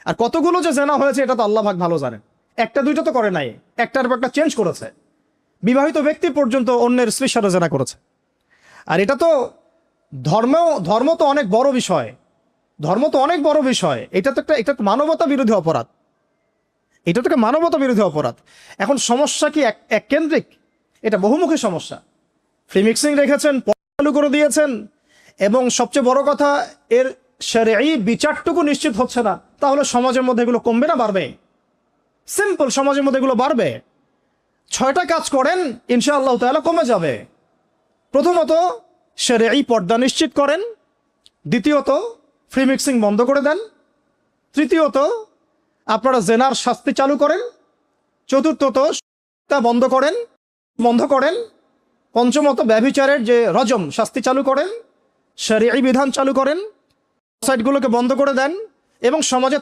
আর কতগুলো যে জেনা হয়েছে এটা তো আল্লাহ পাক ভালো জানেন। একটা দুইটা তো করে নাই, একটার পর একটা চেঞ্জ করেছে। বিবাহিত ব্যক্তি পর্যন্ত অন্যের স্ত্রীর সাথে জেনা করেছে। আর এটা তো ধর্ম তো অনেক বড় বিষয়, ধর্ম তো অনেক বড় বিষয়। এটা তো এটা মানবতা বিরোধী অপরাধ, এটা তো একটা মানবতা বিরোধী অপরাধ। এখন সমস্যা কি এক কেন্দ্রিক? এটা বহুমুখী সমস্যা। ফ্রি মিক্সিং রেখেছেন, চালু করে দিয়েছেন, এবং সবচেয়ে বড় কথা এর শরঈ বিচারটুকু নিশ্চিত হচ্ছে না। তাহলে সমাজের মধ্যে এগুলো কমবে না বাড়বে? সিম্পল, সমাজের মধ্যে এগুলো বাড়বে। 6টা কাজ করেন, ইনশাআল্লাহ তাআলা কমে যাবে। প্রথমত শরঈ পর্দা নিশ্চিত করেন, দ্বিতীয়ত ফ্রি মিক্সিং বন্ধ করে দেন, তৃতীয়ত আপনারা জেনার শাস্তি চালু করেন, চতুর্থত তা বন্ধ করেন, পঞ্চমত ব্যভিচারের যে রজম শাস্তি চালু করেন, শরঈ বিধান চালু করেন, সাইটগুলোকে বন্ধ করে দেন, এবং সমাজে